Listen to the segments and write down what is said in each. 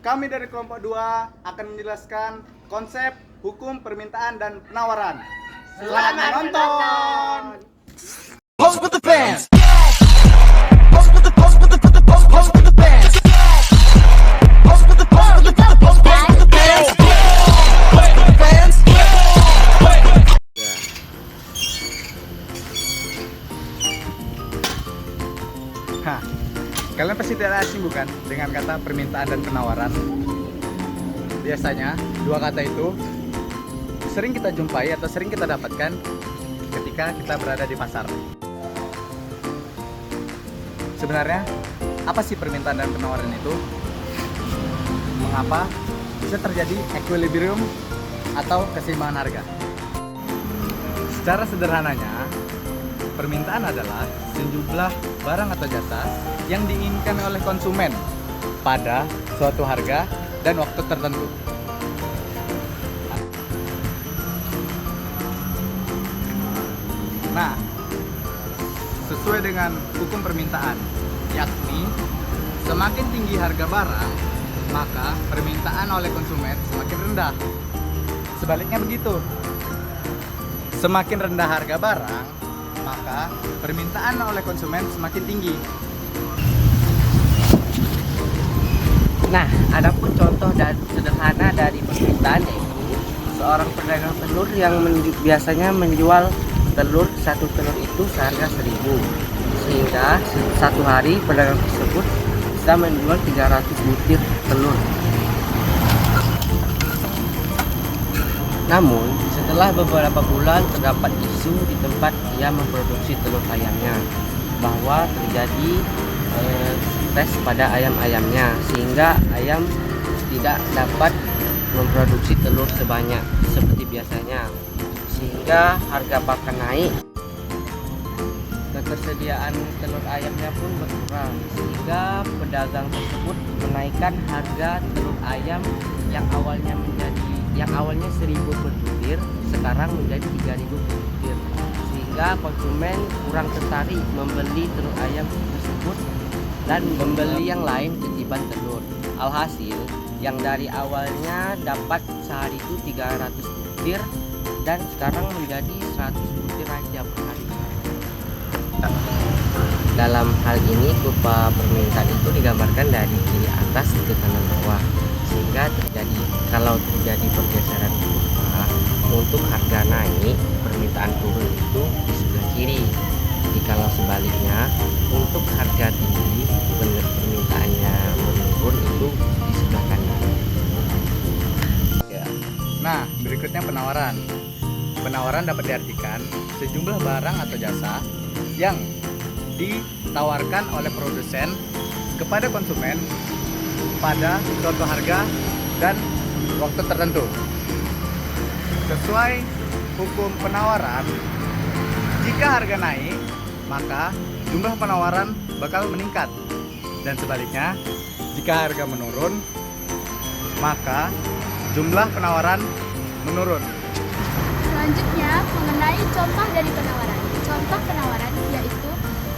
Kami dari kelompok 2 akan menjelaskan konsep hukum permintaan dan penawaran. Selamat menonton. Pose with the fans. Pose with the pose with the pose with the pose pose with the fans. Pose with the pose with the pose pose pose with the fans. Pose with the fans. Hah, kalian pasti tidak asing bukan dengan kata permintaan dan penawaran? Biasanya dua kata itu sering kita jumpai atau sering kita dapatkan ketika kita berada di pasar. Sebenarnya apa sih permintaan dan penawaran itu? Mengapa bisa terjadi equilibrium atau keseimbangan harga? Secara sederhananya, permintaan adalah sejumlah barang atau jasa yang diinginkan oleh konsumen pada suatu harga dan waktu tertentu. Nah, sesuai dengan hukum permintaan, yakni semakin tinggi harga barang, maka permintaan oleh konsumen semakin rendah. Sebaliknya begitu. Semakin rendah harga barang, maka permintaan oleh konsumen semakin tinggi. Nah, adapun contoh dan sederhana dari permintaan yaitu seorang pedagang telur yang biasanya menjual telur, satu telur itu seharga 1.000, sehingga satu hari pedagang tersebut bisa menjual 300 butir telur. Namun setelah beberapa bulan terdapat isu di tempat ia memproduksi telur ayamnya bahwa terjadi stres pada ayam-ayamnya, sehingga ayam tidak dapat memproduksi telur sebanyak seperti biasanya, sehingga harga pakan naik. Ketersediaan telur ayamnya pun berkurang, sehingga pedagang tersebut menaikkan harga telur ayam yang awalnya 1.000 per butir, sekarang menjadi 3.000 per butir, sehingga konsumen kurang tertarik membeli telur ayam tersebut dan membeli yang lain ketiban telur. Alhasil, yang dari awalnya dapat sehari itu 300 butir dan sekarang menjadi 100 butir aja per hari. Dalam hal ini kurva permintaan itu digambarkan dari kiri atas ke kanan bawah, sehingga kalau terjadi pergeseran kurva, untuk harga naik permintaan turun itu di sebelah kiri. Jikalau sebaliknya, untuk harga tinggi permintaannya menurun itu di sebelah kanan. Ya. Nah, berikutnya penawaran. Penawaran dapat diartikan sejumlah barang atau jasa yang ditawarkan oleh produsen kepada konsumen pada suatu harga dan waktu tertentu. Sesuai hukum penawaran, jika harga naik, maka jumlah penawaran bakal meningkat, dan sebaliknya, jika harga menurun, maka jumlah penawaran menurun. Selanjutnya, mengenai contoh dari penawaran. Contoh penawaran yaitu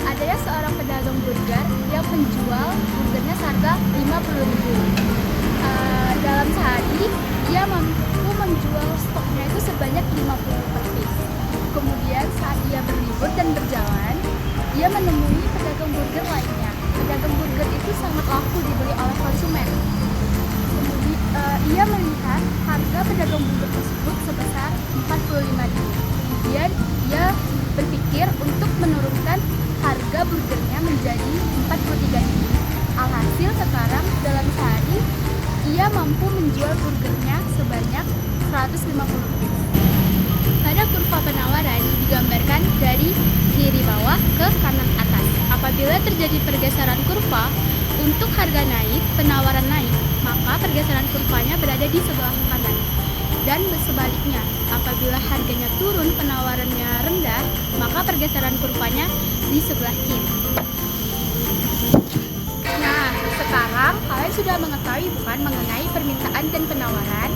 adanya seorang pedagang burger yang menjual burgernya seharga 50.000. Dalam sehari, ia mampu menjual stoknya itu sebanyak 50 per piece. Kemudian saat ia berlibur dan berjalan, ia menemui pedagang burger lainnya. Pedagang burger itu sangat laku dibeli oleh konsumen. Kemudian ia melihat harga pedagang burger tersebut sebesar 45.000. Kemudian ia berpikir untuk menurunkan harga burgernya menjadi 43.000. Alhasil sekarang dalam sehari ia mampu menjual burgernya sebanyak 150 piece. Pada kurva penawaran digambarkan dari kiri bawah ke kanan atas. Apabila terjadi pergeseran kurva, untuk harga naik, penawaran naik, maka pergeseran kurvanya berada di sebelah kanan. Dan sebaliknya, apabila harganya turun, penawarannya rendah, maka pergeseran kurvanya di sebelah kiri. Nah, sekarang kalian sudah mengetahui bukan mengenai permintaan dan penawaran.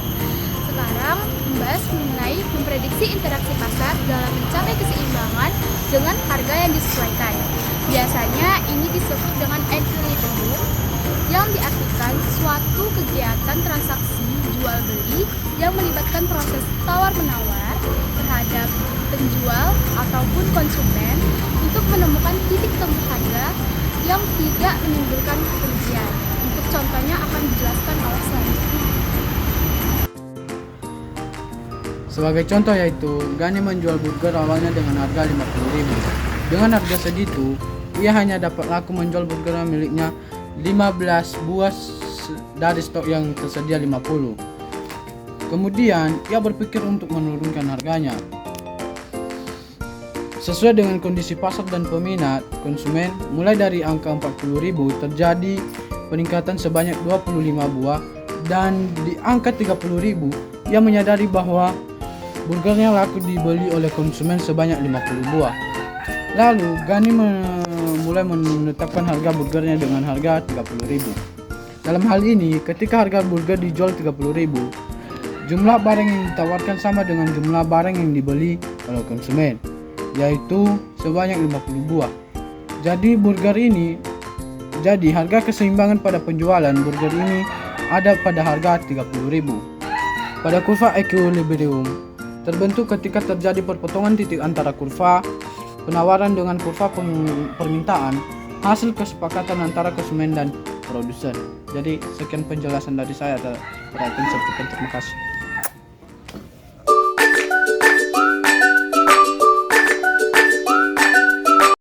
Sekarang membahas mengenai memprediksi interaksi pasar dalam mencapai keseimbangan dengan harga yang disesuaikan. Biasanya ini disebut dengan equilibrium, yang diartikan suatu kegiatan transaksi jual beli yang melibatkan proses tawar-menawar terhadap penjual ataupun konsumen untuk menemukan titik temu harga yang tidak menimbulkan kerugian. Untuk contohnya akan dijelaskan oleh selanjutnya. Sebagai contoh yaitu, Gani menjual burger awalnya dengan harga 50.000. Dengan harga segitu, ia hanya dapat laku menjual burger miliknya 15 buah dari stok yang tersedia 50. Kemudian, ia berpikir untuk menurunkan harganya. Sesuai dengan kondisi pasar dan peminat konsumen, mulai dari angka 40.000 terjadi peningkatan sebanyak 25 buah, dan di angka 30.000 ia menyadari bahwa burgernya laku dibeli oleh konsumen sebanyak 50 buah. Lalu Gani mulai menetapkan harga burgernya dengan harga 30.000. Dalam hal ini, ketika harga burger dijual 30.000, jumlah barang yang ditawarkan sama dengan jumlah barang yang dibeli oleh konsumen, yaitu sebanyak 50 buah. Jadi harga keseimbangan pada penjualan burger ini ada pada harga 30.000. Pada kurva equilibrium terbentuk ketika terjadi perpotongan titik antara kurva penawaran dengan kurva permintaan, hasil kesepakatan antara konsumen dan produsen. Jadi sekian penjelasan dari saya terkait konsep. Terima kasih.